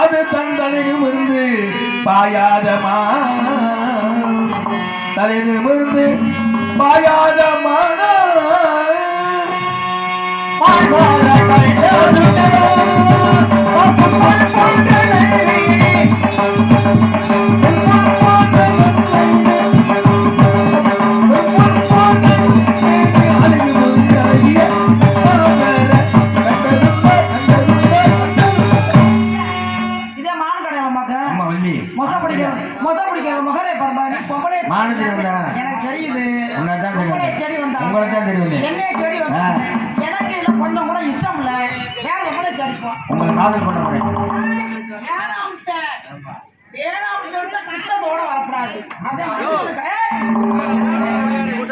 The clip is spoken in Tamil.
அது தந்தனிடமிருந்து பாயாதமா தலையிடமிருந்து பாயாதமான எனக்கு தெரியுது. உங்களை தான் தெரியுது. என்னைய தேடி வந்து எனக்கு இதுல கொஞ்சம் கூட இஷ்டம் இல்ல. வேற எவ்வளவு தேடிப்போம். உங்களை காதல் பண்ண முடியும். கிட்டத்தோட வரக்கூடாது.